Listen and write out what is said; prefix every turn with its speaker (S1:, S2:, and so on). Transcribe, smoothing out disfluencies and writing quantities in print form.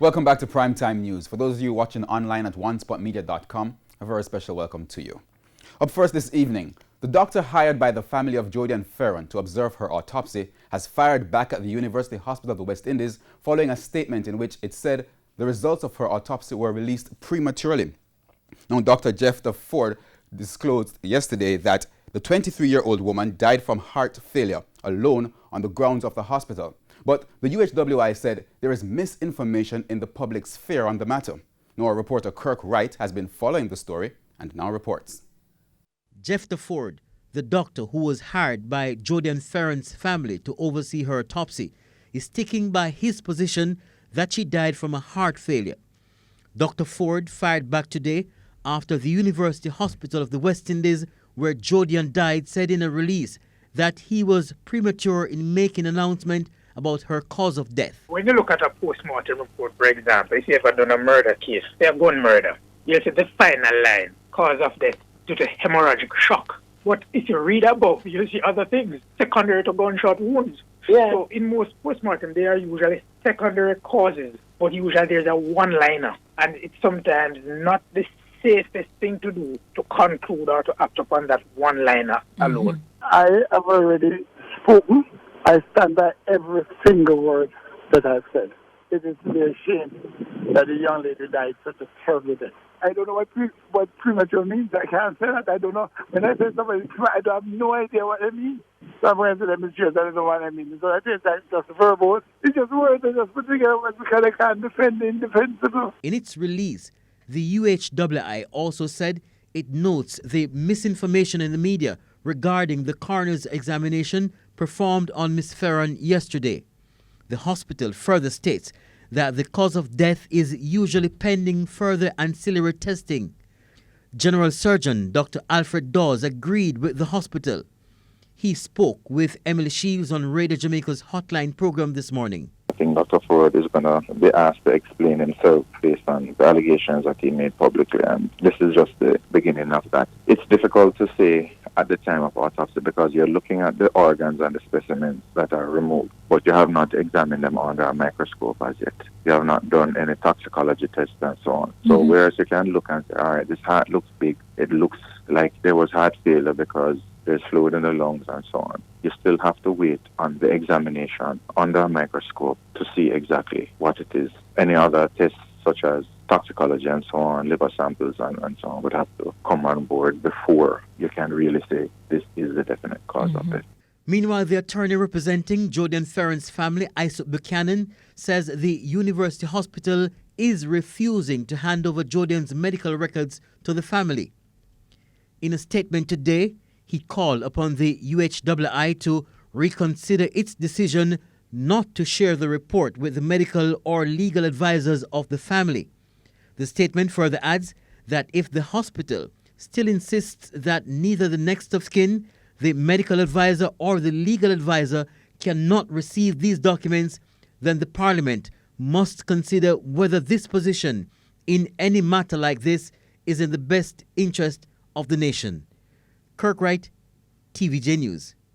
S1: Welcome back to Primetime News. For those of you watching online at onespotmedia.com, a very special welcome to you. Up first this evening, the doctor hired by the family of Jodian Ferron to observe her autopsy has fired back at the University Hospital of the West Indies following a statement in which it said the results of her autopsy were released prematurely. Now, Dr. Jeff Ford disclosed yesterday that the 23-year-old woman died from heart failure alone on the grounds of the hospital. But the UHWI said there is misinformation in the public sphere on the matter. Now, our reporter Kirk Wright has been following the story and now reports.
S2: Jeff Ford, the doctor who was hired by Jodian Ferron's family to oversee her autopsy, is sticking by his position that she died from a heart failure. Dr. Ford fired back today after the University Hospital of the West Indies, where Jodian died, said in a release that he was premature in making an announcement about her cause of death.
S3: When you look at a post-mortem report, for example, if you ever done a murder case, say a gun murder, you'll see the final line, cause of death due to hemorrhagic shock. But if you read above, you'll see other things, secondary to gunshot wounds. Yeah. So in most post-mortem, they are usually secondary causes, but usually there's a one-liner, and it's sometimes not the safest thing to do to conclude or to act upon that one-liner alone.
S4: I have already spoken. I stand by every single word that I've said. It is to be a shame that the young lady died such a terrible death. I don't know what premature means. I can't say that. I don't know. When I say somebody, I have no idea what it means. So I'm going to demonstrate that I don't know what I mean. So I think that's just verbal. It's just words I just put together because I can't defend the indefensible.
S2: In its release, the UHWI also said it notes the misinformation in the media regarding the coroner's examination performed on Ms. Ferron yesterday. The hospital further states that the cause of death is usually pending further ancillary testing. General Surgeon Dr. Alfred Dawes agreed with the hospital. He spoke with Emily Shields on Radio Jamaica's Hotline program this morning.
S5: I think Dr. Ford is going to be asked to explain himself based on the allegations that he made publicly, and this is just the beginning of that. It's difficult to say at the time of autopsy because you're looking at the organs and the specimens that are removed, but you have not examined them under a microscope as yet. You have not done any toxicology tests and so on. So whereas you can look and say, all right, this heart looks big, it looks like there was heart failure because there's fluid in the lungs and so on. You still have to wait on the examination under a microscope to see exactly what it is. Any other tests such as toxicology and so on, liver samples and so on would have to come on board before you can really say this is the definite cause of it.
S2: Meanwhile, the attorney representing Jodian Ferron's family, Isaac Buchanan, says the University Hospital is refusing to hand over Jodian's medical records to the family. In a statement today, he called upon the UHWI to reconsider its decision not to share the report with the medical or legal advisors of the family. The statement further adds that if the hospital still insists that neither the next of kin, the medical advisor, or the legal advisor cannot receive these documents, then the Parliament must consider whether this position in any matter like this is in the best interest of the nation. Kirk Wright, TVJ News.